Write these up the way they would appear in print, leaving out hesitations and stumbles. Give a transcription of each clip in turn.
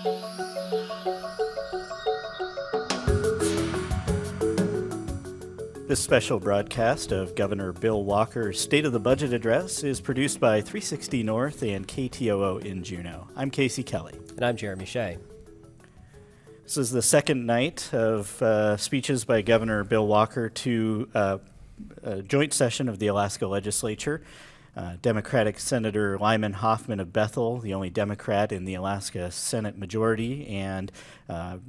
This special broadcast of Governor Bill Walker's State of the Budget Address is produced by 360 North and KTOO in Juneau. I'm Casey Kelly. And I'm Jeremy Hsieh. This is the second night of speeches by Governor Bill Walker to a joint session of the Alaska Legislature. Democratic Senator Lyman Hoffman of Bethel, the only Democrat in the Alaska Senate majority, and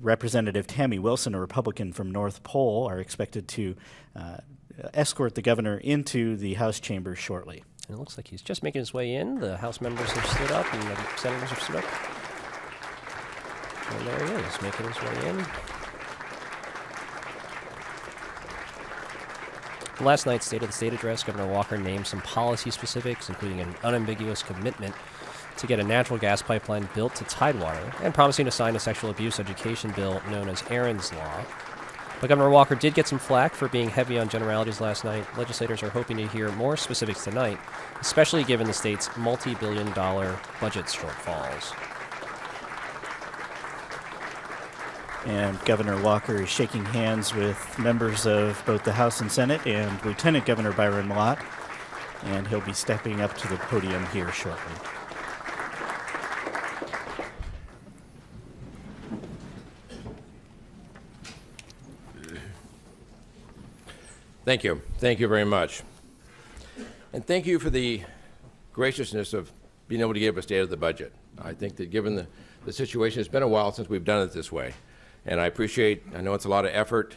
Representative Tammy Wilson, a Republican from North Pole, are expected to escort the governor into the House chambers shortly. And it looks like he's just making his way in. The House members have stood up and the senators have stood up. And there he is, making his way in. Last night's State of the State address, Governor Walker named some policy specifics, including an unambiguous commitment to get a natural gas pipeline built to Tidewater, and promising to sign a sexual abuse education bill known as Aaron's Law. But Governor Walker did get some flack for being heavy on generalities last night. Legislators are hoping to hear more specifics tonight, especially given the state's multi-billion-dollar budget shortfalls. And Governor Walker is shaking hands with members of both the House and Senate and Lieutenant Governor Byron Mlott, and he'll be stepping up to the podium here shortly. Thank you. Thank you very much. And thank you for the graciousness of being able to give a state of the budget. I think that given the situation, it's been a while since we've done it this way. And I know it's a lot of effort.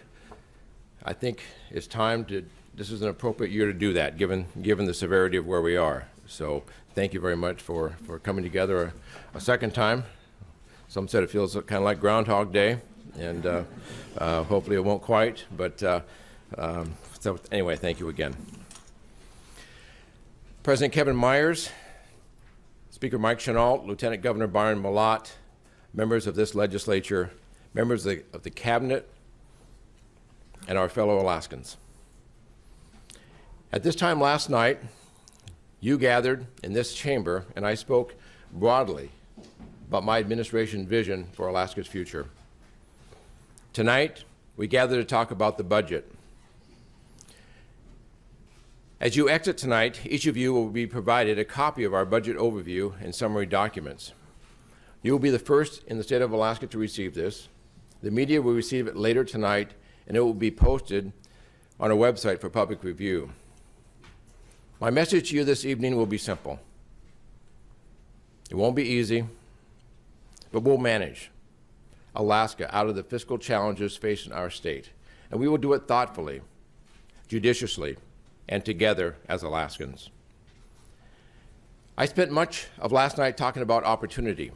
I think it's this is an appropriate year to do that, given the severity of where we are. So thank you very much for coming together a second time. Some said it feels kind of like Groundhog Day, and hopefully it won't quite, but so anyway, thank you again. President Kevin Myers, Speaker Mike Chenault, Lieutenant Governor Byron Mlott, members of this legislature, members of the cabinet, and our fellow Alaskans. At this time last night, you gathered in this chamber, and I spoke broadly about my administration's vision for Alaska's future. Tonight, we gather to talk about the budget. As you exit tonight, each of you will be provided a copy of our budget overview and summary documents. You will be the first in the state of Alaska to receive this. The media will receive it later tonight, and it will be posted on our website for public review. My message to you this evening will be simple. It won't be easy, but we'll manage Alaska out of the fiscal challenges facing our state, and we will do it thoughtfully, judiciously, and together as Alaskans. I spent much of last night talking about opportunity.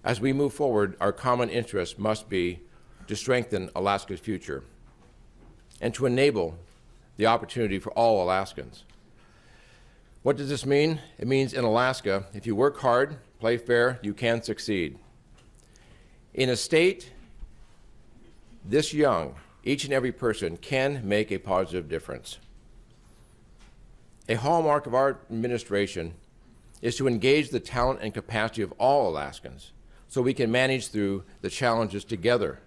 As we move forward, our common interest must be to strengthen Alaska's future and to enable the opportunity for all Alaskans. What does this mean? It means in Alaska, if you work hard, play fair, you can succeed. In a state this young, each and every person can make a positive difference. A hallmark of our administration is to engage the talent and capacity of all Alaskans so we can manage through the challenges together.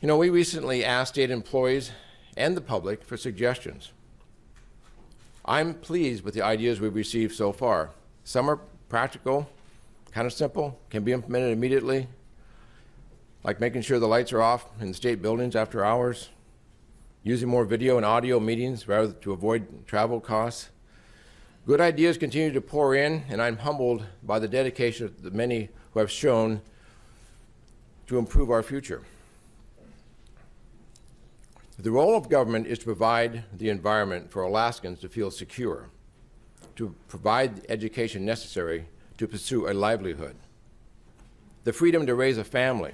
You know, we recently asked state employees and the public for suggestions. I'm pleased with the ideas we've received so far. Some are practical, kind of simple, can be implemented immediately, like making sure the lights are off in the state buildings after hours, using more video and audio meetings rather to avoid travel costs. Good ideas continue to pour in, and I'm humbled by the dedication of the many who have shown to improve our future. The role of government is to provide the environment for Alaskans to feel secure, to provide the education necessary to pursue a livelihood, the freedom to raise a family,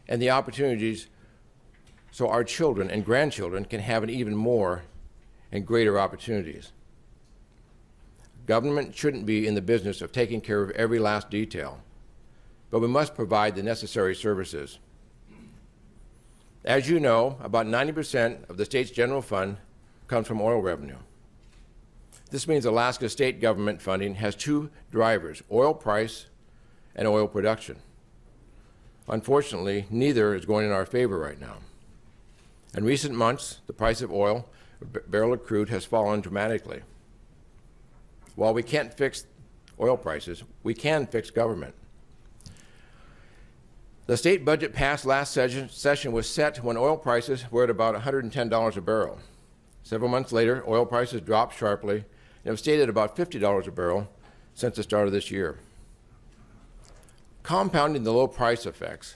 and the opportunities so our children and grandchildren can have an even more and greater opportunities. Government shouldn't be in the business of taking care of every last detail, but we must provide the necessary services. As you know, about 90% of the state's general fund comes from oil revenue. This means Alaska state government funding has two drivers, oil price and oil production. Unfortunately, neither is going in our favor right now. In recent months, the price of oil, a barrel of crude, has fallen dramatically. While we can't fix oil prices, we can fix government. The state budget passed last session was set when oil prices were at about $110 a barrel. Several months later, oil prices dropped sharply and have stayed at about $50 a barrel since the start of this year. Compounding the low price effects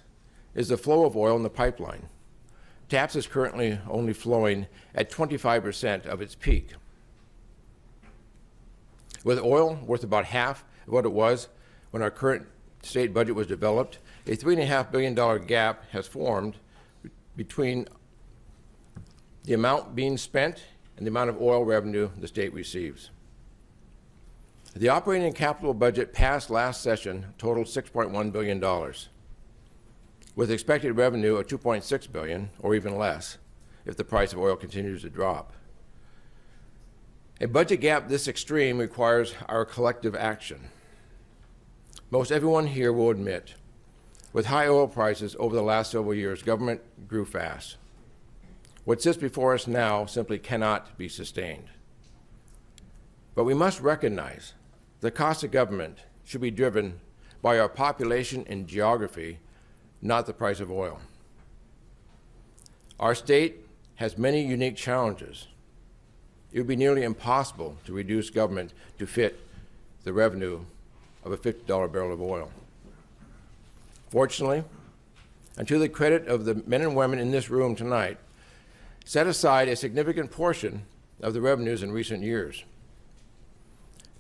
is the flow of oil in the pipeline. TAPS is currently only flowing at 25% of its peak. With oil worth about half of what it was when our current state budget was developed, a $3.5 billion gap has formed between the amount being spent and the amount of oil revenue the state receives. The operating and capital budget passed last session totaled $6.1 billion, with expected revenue of $2.6 billion, or even less, if the price of oil continues to drop. A budget gap this extreme requires our collective action. Most everyone here will admit, with high oil prices over the last several years, government grew fast. What sits before us now simply cannot be sustained. But we must recognize the cost of government should be driven by our population and geography, not the price of oil. Our state has many unique challenges. It would be nearly impossible to reduce government to fit the revenue of a $50 barrel of oil. Fortunately, and to the credit of the men and women in this room tonight, set aside a significant portion of the revenues in recent years.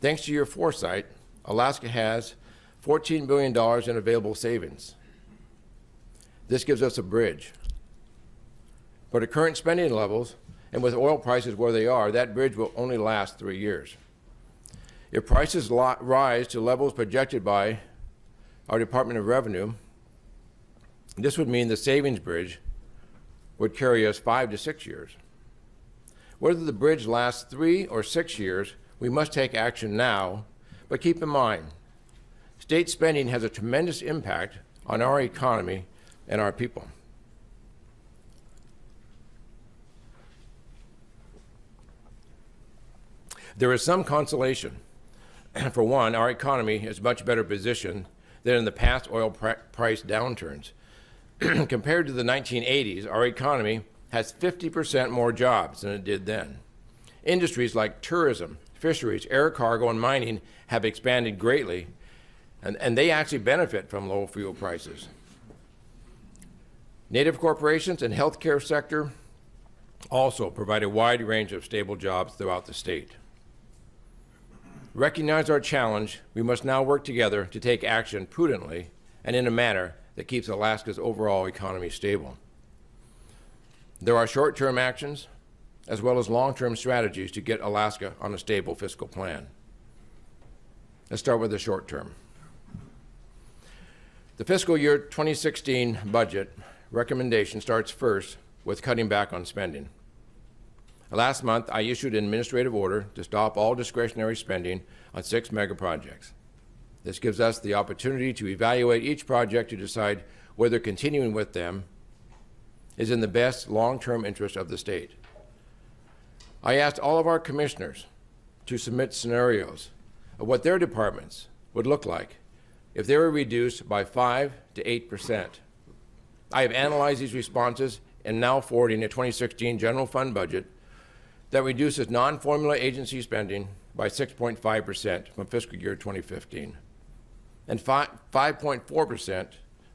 Thanks to your foresight, Alaska has $14 billion in available savings. This gives us a bridge. But at current spending levels, and with oil prices where they are, that bridge will only last 3 years. If prices rise to levels projected by our Department of Revenue, this would mean the savings bridge would carry us 5 to 6 years. Whether the bridge lasts 3 or 6 years, we must take action now, but keep in mind, state spending has a tremendous impact on our economy and our people. There is some consolation. For one, our economy is much better positioned than in the past oil price downturns. Compared to the 1980s, our economy has 50% more jobs than it did then. Industries like tourism, fisheries, air cargo, and mining have expanded greatly, and they actually benefit from low fuel prices. Native corporations and healthcare sector also provide a wide range of stable jobs throughout the state. Recognize our challenge, we must now work together to take action prudently and in a manner that keeps Alaska's overall economy stable. There are short-term actions as well as long-term strategies to get Alaska on a stable fiscal plan. Let's start with the short term. The fiscal year 2016 budget recommendation starts first with cutting back on spending. Last month, I issued an administrative order to stop all discretionary spending on 6 mega projects. This gives us the opportunity to evaluate each project to decide whether continuing with them is in the best long-term interest of the state. I asked all of our commissioners to submit scenarios of what their departments would look like if they were reduced by 5 to 8%. I have analyzed these responses and now forwarding a 2016 general fund budget that reduces non-formula agency spending by 6.5% from fiscal year 2015 and 5.4%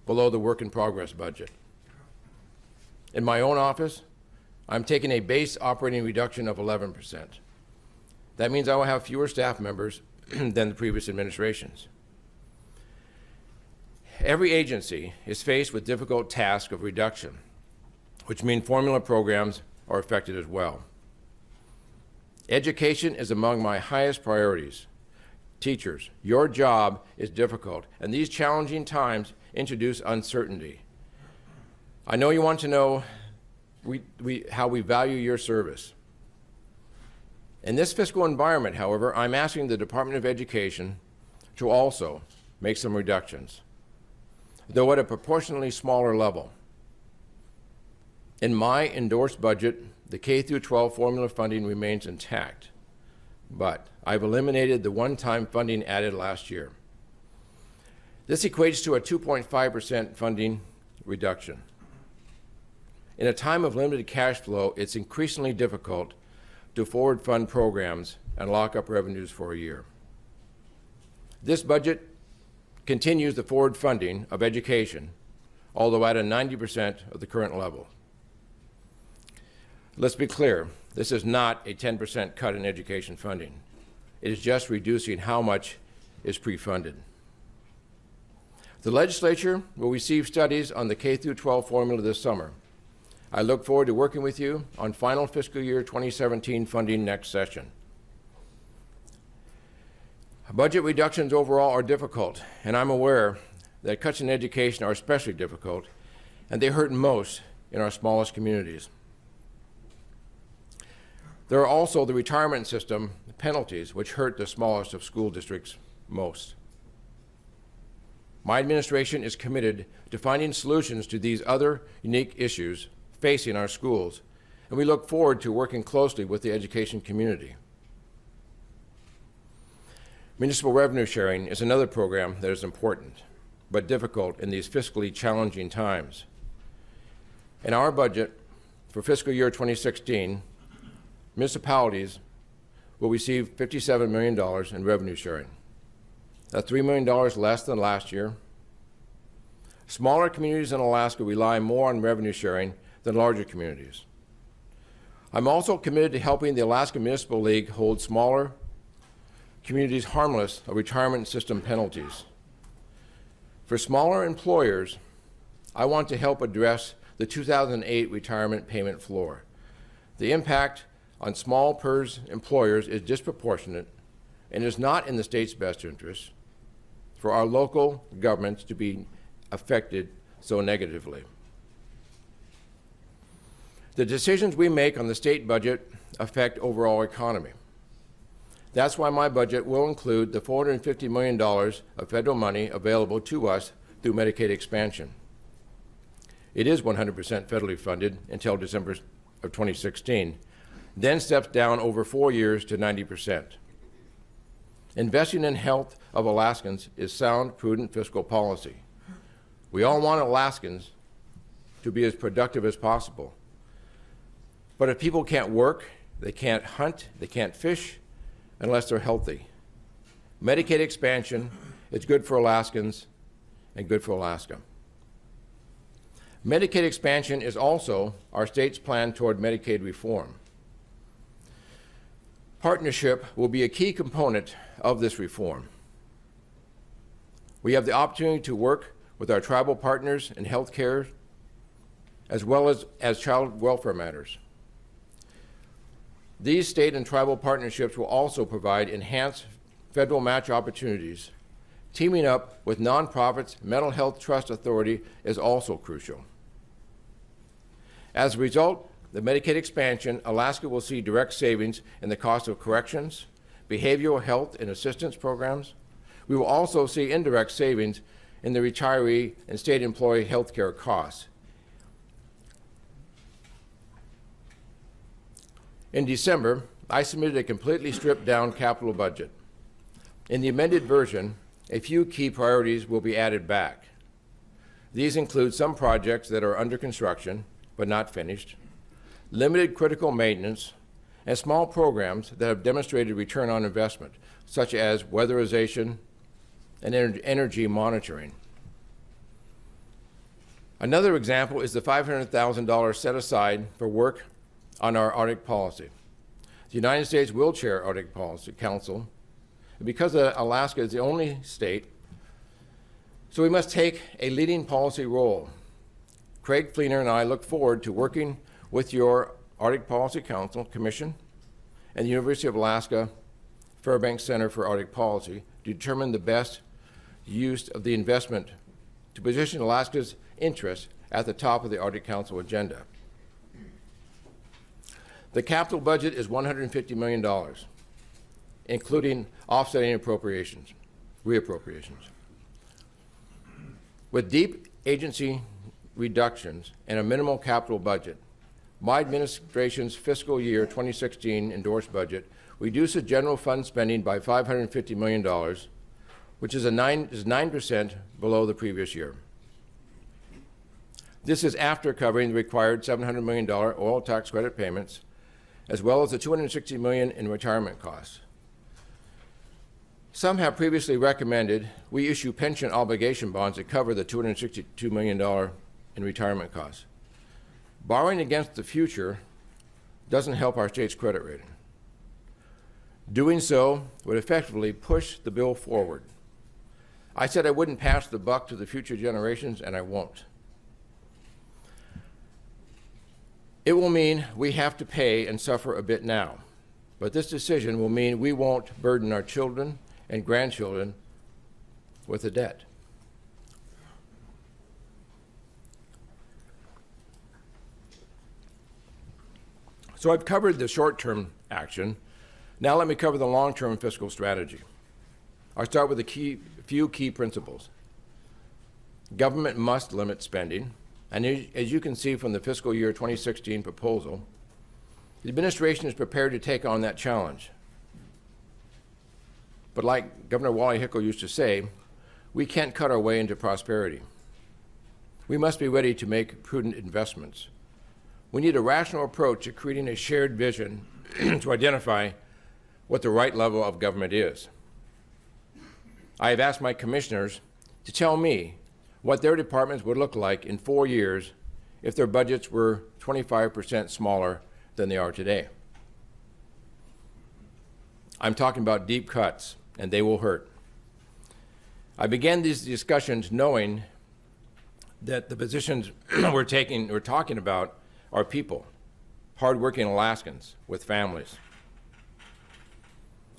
below the work-in-progress budget. In my own office, I'm taking a base operating reduction of 11%. That means I will have fewer staff members than the previous administrations. Every agency is faced with difficult task of reduction, which mean formula programs are affected as well. Education is among my highest priorities. Teachers, your job is difficult, and these challenging times introduce uncertainty. I know you want to know how we value your service. In this fiscal environment, however, I'm asking the Department of Education to also make some reductions, though at a proportionally smaller level. In my endorsed budget, the K-12 formula funding remains intact, but I've eliminated the one-time funding added last year. This equates to a 2.5% funding reduction. In a time of limited cash flow, it's increasingly difficult to forward fund programs and lock up revenues for a year. This budget continues the forward funding of education, although at a 90% of the current level. Let's be clear, this is not a 10% cut in education funding. It is just reducing how much is pre-funded. The legislature will receive studies on the K-12 formula this summer. I look forward to working with you on final fiscal year 2017 funding next session. Budget reductions overall are difficult, and I'm aware that cuts in education are especially difficult, and they hurt most in our smallest communities. There are also the retirement system penalties, which hurt the smallest of school districts most. My administration is committed to finding solutions to these other unique issues facing our schools, and we look forward to working closely with the education community. Municipal revenue sharing is another program that is important, but difficult in these fiscally challenging times. In our budget for fiscal year 2016, municipalities will receive $57 million in revenue sharing. That's $3 million less than last year. Smaller communities in Alaska rely more on revenue sharing than larger communities. I'm also committed to helping the Alaska Municipal League hold smaller communities harmless of retirement system penalties. For smaller employers, I want to help address the 2008 retirement payment floor. The impact on small PERS employers is disproportionate and is not in the state's best interest for our local governments to be affected so negatively. The decisions we make on the state budget affect overall economy. That's why my budget will include the $450 million of federal money available to us through Medicaid expansion. It is 100% federally funded until December of 2016, then steps down over 4 years to 90%. Investing in health of Alaskans is sound, prudent fiscal policy. We all want Alaskans to be as productive as possible. But if people can't work, they can't hunt, they can't fish, unless they're healthy. Medicaid expansion is good for Alaskans and good for Alaska. Medicaid expansion is also our state's plan toward Medicaid reform. Partnership will be a key component of this reform. We have the opportunity to work with our tribal partners in health care as well as child welfare matters. These state and tribal partnerships will also provide enhanced federal match opportunities. Teaming up with nonprofits, Mental Health Trust Authority is also crucial. As a result, the Medicaid expansion, Alaska will see direct savings in the cost of corrections, behavioral health and assistance programs. We will also see indirect savings in the retiree and state employee health care costs. In December, I submitted a completely stripped-down capital budget. In the amended version, a few key priorities will be added back. These include some projects that are under construction but not finished, limited critical maintenance, and small programs that have demonstrated return on investment, such as weatherization and energy monitoring. Another example is the $500,000 set aside for work on our Arctic policy. The United States will chair Arctic Policy Council, and because Alaska is the only state, so we must take a leading policy role. Craig Fleener and I look forward to working with your Arctic Policy Council Commission and the University of Alaska Fairbanks Center for Arctic Policy to determine the best use of the investment to position Alaska's interests at the top of the Arctic Council agenda. The capital budget is $150 million, including offsetting reappropriations. With deep agency reductions and a minimal capital budget, my administration's fiscal year 2016 endorsed budget reduces general fund spending by $550 million, which is 9% below the previous year. This is after covering the required $700 million oil tax credit payments, as well as the $260 million in retirement costs. Some have previously recommended we issue pension obligation bonds that cover the $262 million in retirement costs. Borrowing against the future doesn't help our state's credit rating. Doing so would effectively push the bill forward. I said I wouldn't pass the buck to the future generations, and I won't. It will mean we have to pay and suffer a bit now, but this decision will mean we won't burden our children and grandchildren with a debt. So I've covered the short-term action. Now let me cover the long-term fiscal strategy. I'll start with a few key principles. Government must limit spending, and as you can see from the fiscal year 2016 proposal, the administration is prepared to take on that challenge. But like Governor Wally Hickel used to say, we can't cut our way into prosperity. We must be ready to make prudent investments. We need a rational approach to creating a shared vision to identify what the right level of government is. I have asked my commissioners to tell me what their departments would look like in 4 years if their budgets were 25% smaller than they are today. I'm talking about deep cuts, and they will hurt. I began these discussions knowing that the positions we're talking about are people, hardworking Alaskans with families.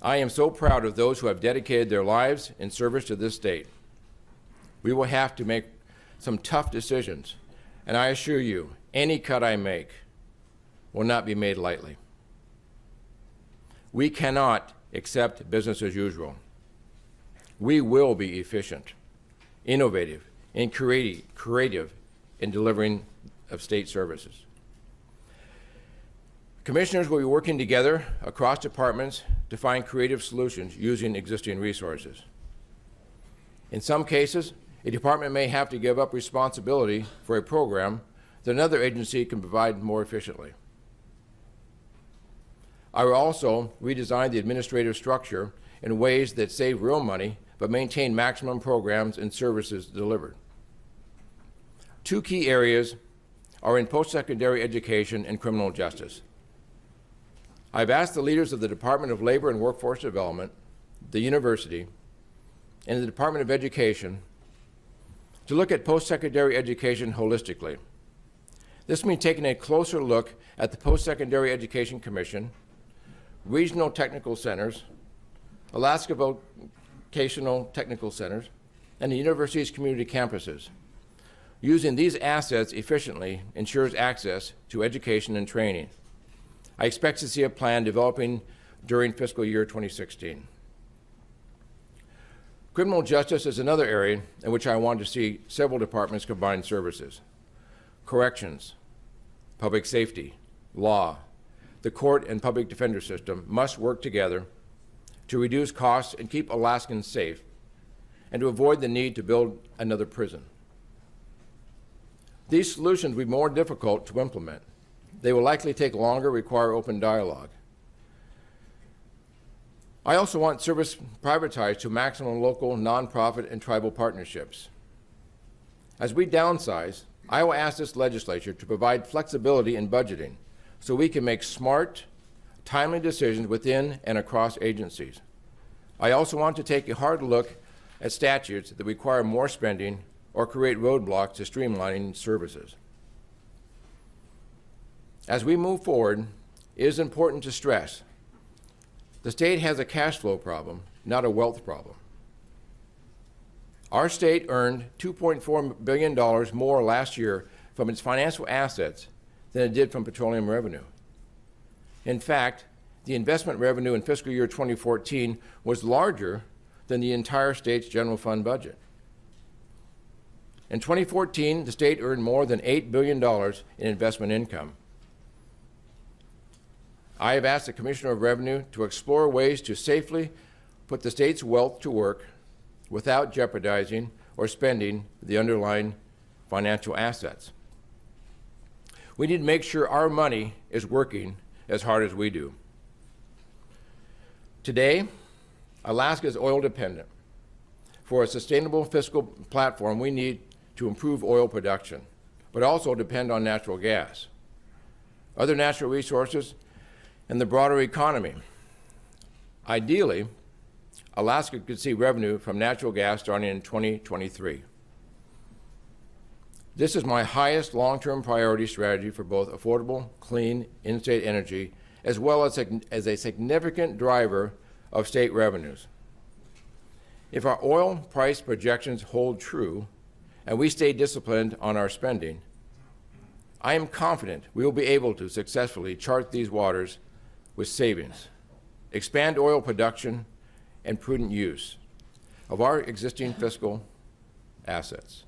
I am so proud of those who have dedicated their lives in service to this state. We will have to make some tough decisions, and I assure you, any cut I make will not be made lightly. We cannot accept business as usual. We will be efficient, innovative, and creative in delivering of state services. Commissioners will be working together across departments to find creative solutions using existing resources. In some cases, a department may have to give up responsibility for a program that another agency can provide more efficiently. I will also redesign the administrative structure in ways that save real money but maintain maximum programs and services delivered. Two key areas are in post-secondary education and criminal justice. I've asked the leaders of the Department of Labor and Workforce Development, the university, and the Department of Education to look at post-secondary education holistically. This means taking a closer look at the Post-Secondary Education Commission, regional technical centers, Alaska Vocational Technical Centers, and the university's community campuses. Using these assets efficiently ensures access to education and training. I expect to see a plan developing during fiscal year 2016. Criminal justice is another area in which I want to see several departments combine services. Corrections, public safety, law, the court and public defender system must work together to reduce costs and keep Alaskans safe and to avoid the need to build another prison. These solutions will be more difficult to implement. They will likely take longer, require open dialogue. I also want service privatized to maximum local, nonprofit, and tribal partnerships. As we downsize, I will ask this legislature to provide flexibility in budgeting so we can make smart, timely decisions within and across agencies. I also want to take a hard look at statutes that require more spending or create roadblocks to streamlining services. As we move forward, it is important to stress the state has a cash flow problem, not a wealth problem. Our state earned $2.4 billion more last year from its financial assets than it did from petroleum revenue. In fact, the investment revenue in fiscal year 2014 was larger than the entire state's general fund budget. In 2014, the state earned more than $8 billion in investment income. I have asked the Commissioner of Revenue to explore ways to safely put the state's wealth to work without jeopardizing or spending the underlying financial assets. We need to make sure our money is working as hard as we do. Today, Alaska is oil dependent. For a sustainable fiscal platform, we need to improve oil production, but also depend on natural gas, other natural resources, and the broader economy. Ideally, Alaska could see revenue from natural gas starting in 2023. This is my highest long-term priority strategy for both affordable, clean, in-state energy, as well as a significant driver of state revenues. If our oil price projections hold true and we stay disciplined on our spending, I am confident we will be able to successfully chart these waters with savings, expand oil production, and prudent use of our existing fiscal assets.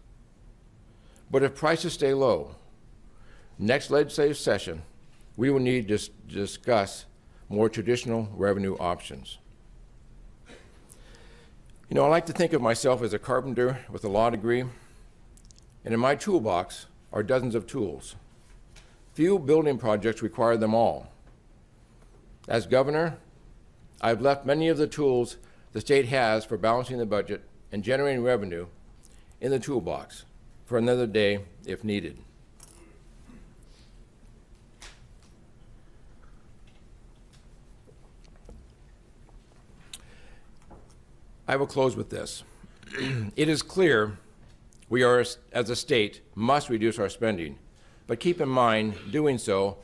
But if prices stay low, next legislative session, we will need to discuss more traditional revenue options. You know, I like to think of myself as a carpenter with a law degree, and in my toolbox are dozens of tools. Few building projects require them all. As governor, I've left many of the tools the state has for balancing the budget and generating revenue in the toolbox for another day if needed. I will close with this. It is clear we are, as a state, must reduce our spending, but keep in mind doing so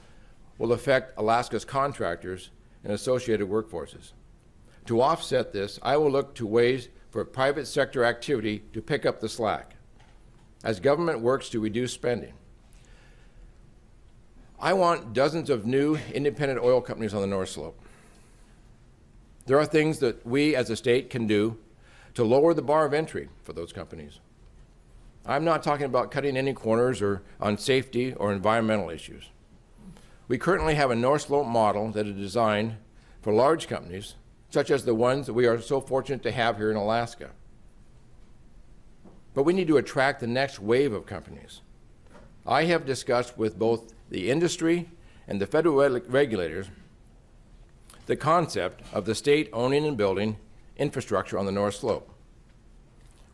will affect Alaska's contractors and associated workforces. To offset this, I will look to ways for private sector activity to pick up the slack as government works to reduce spending. I want dozens of new independent oil companies on the North Slope. There are things that we as a state can do to lower the bar of entry for those companies. I'm not talking about cutting any corners or on safety or environmental issues. We currently have a North Slope model that is designed for large companies, such as the ones that we are so fortunate to have here in Alaska. But we need to attract the next wave of companies. I have discussed with both the industry and the federal regulators the concept of the state owning and building infrastructure on the North Slope,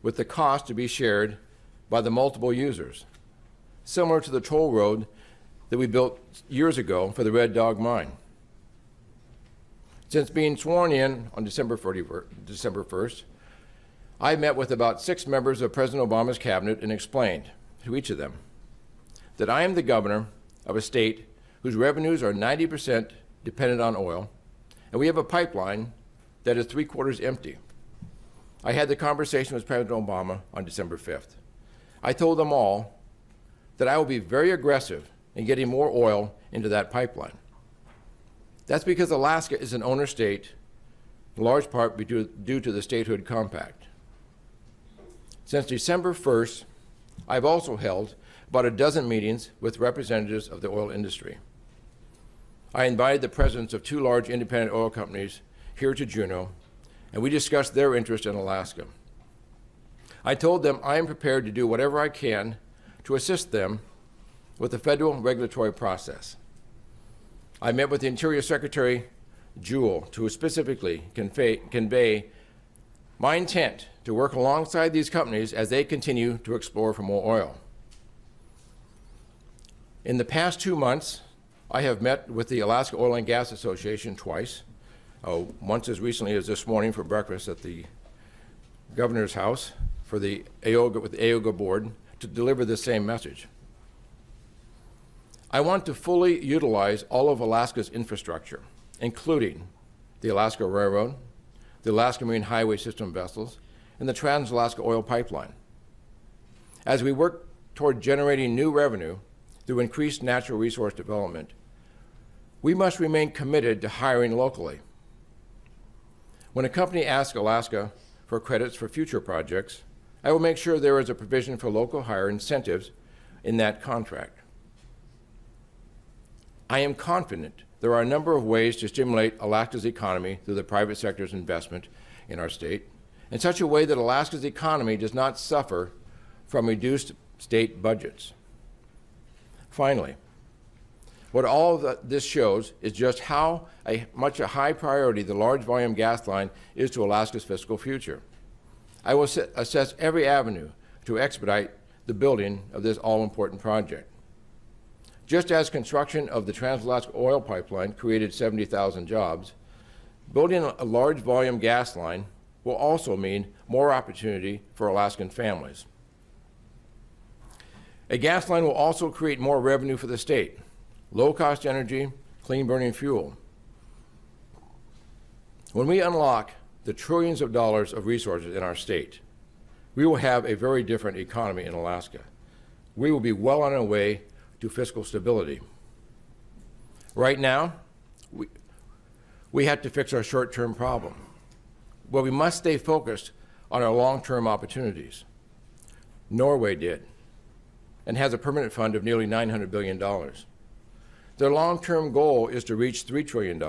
with the cost to be shared by the multiple users, similar to the toll road that we built years ago for the Red Dog Mine. Since being sworn in on December 1st, I met with about 6 members of President Obama's cabinet and explained to each of them that I am the governor of a state whose revenues are 90% dependent on oil, and we have a pipeline that is 3/4 empty. I had the conversation with President Obama on December 5th. I told them all that I will be very aggressive in getting more oil into that pipeline. That's because Alaska is an owner state, in large part due to the statehood compact. Since December 1st, I've also held about a dozen meetings with representatives of the oil industry. I invited the presidents of 2 large independent oil companies here to Juneau, and we discussed their interest in Alaska. I told them I am prepared to do whatever I can to assist them with the federal regulatory process. I met with the Interior Secretary Jewell to specifically convey my intent to work alongside these companies as they continue to explore for more oil. In the past 2 months, I have met with the Alaska Oil and Gas Association twice, once as recently as this morning for breakfast at the governor's house with the AOGA board to deliver the same message. I want to fully utilize all of Alaska's infrastructure, including the Alaska Railroad, the Alaska Marine Highway System vessels, and the Trans-Alaska Oil Pipeline. As we work toward generating new revenue through increased natural resource development, we must remain committed to hiring locally. When a company asks Alaska for credits for future projects, I will make sure there is a provision for local hire incentives in that contract. I am confident there are a number of ways to stimulate Alaska's economy through the private sector's investment in our state in such a way that Alaska's economy does not suffer from reduced state budgets. Finally, what all of this shows is just how much a high priority the large volume gas line is to Alaska's fiscal future. I will assess every avenue to expedite the building of this all-important project. Just as construction of the Trans-Alaska Oil Pipeline created 70,000 jobs, building a large volume gas line will also mean more opportunity for Alaskan families. A gas line will also create more revenue for the state, low-cost energy, clean-burning fuel. When we unlock the trillions of dollars of resources in our state, we will have a very different economy in Alaska. We will be well on our way to fiscal stability. Right now, we have to fix our short-term problem, but we must stay focused on our long-term opportunities. Norway did, and has a permanent fund of nearly $900 billion. Their long-term goal is to reach $3 trillion.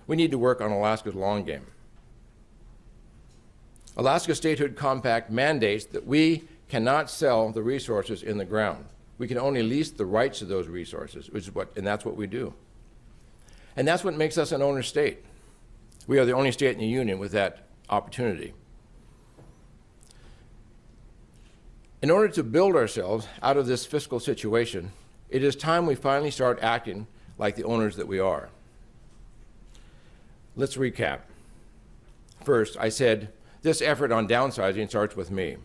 We need to work on Alaska's long game. Alaska Statehood Compact mandates that we cannot sell the resources in the ground. We can only lease the rights to those resources, and that's what we do. And that's what makes us an owner state. We are the only state in the union with that opportunity. In order to build ourselves out of this fiscal situation, it is time we finally start acting like the owners that we are. Let's recap. First, I said, this effort on downsizing starts with me.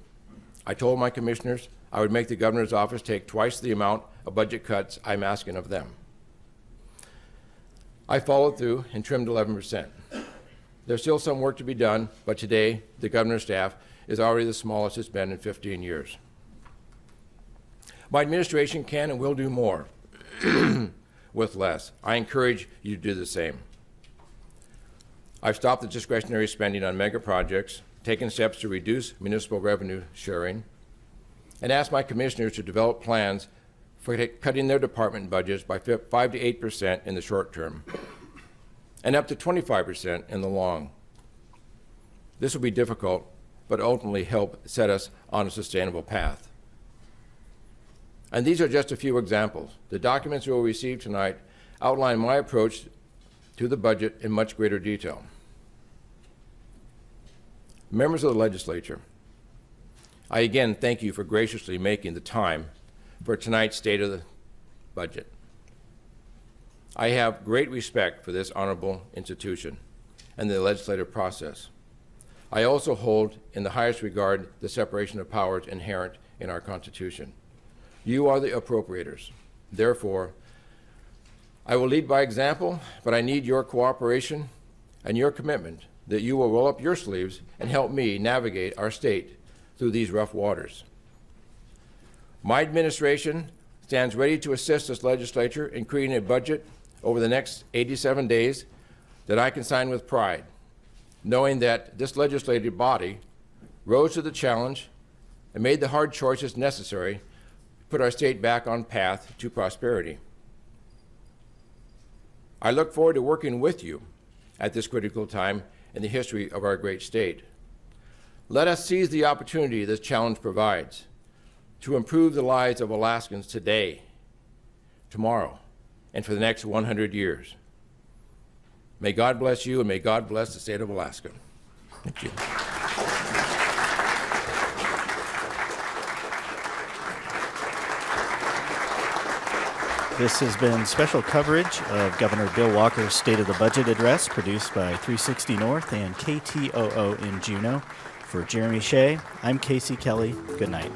I told my commissioners I would make the governor's office take twice the amount of budget cuts I'm asking of them. I followed through and trimmed 11%. There's still some work to be done, but today the governor's staff is already the smallest it's been in 15 years. My administration can and will do more with less. I encourage you to do the same. I've stopped the discretionary spending on mega projects, taken steps to reduce municipal revenue sharing, and asked my commissioners to develop plans for cutting their department budgets by 5 to 8% in the short term, and up to 25% in the long. This will be difficult, but ultimately help set us on a sustainable path. And these are just a few examples. The documents you will receive tonight outline my approach to the budget in much greater detail. Members of the legislature, I again thank you for graciously making the time for tonight's State of the Budget. I have great respect for this honorable institution and the legislative process. I also hold in the highest regard the separation of powers inherent in our Constitution. You are the appropriators. Therefore, I will lead by example, but I need your cooperation and your commitment that you will roll up your sleeves and help me navigate our state through these rough waters. My administration stands ready to assist this legislature in creating a budget over the next 87 days that I can sign with pride, knowing that this legislative body rose to the challenge and made the hard choices necessary to put our state back on path to prosperity. I look forward to working with you at this critical time in the history of our great state. Let us seize the opportunity this challenge provides to improve the lives of Alaskans today, tomorrow, and for the next 100 years. May God bless you, and may God bless the state of Alaska. Thank you. This has been special coverage of Governor Bill Walker's State of the Budget Address, produced by 360 North and KTOO in Juneau. For Jeremy Hsieh, I'm Casey Kelly. Good night.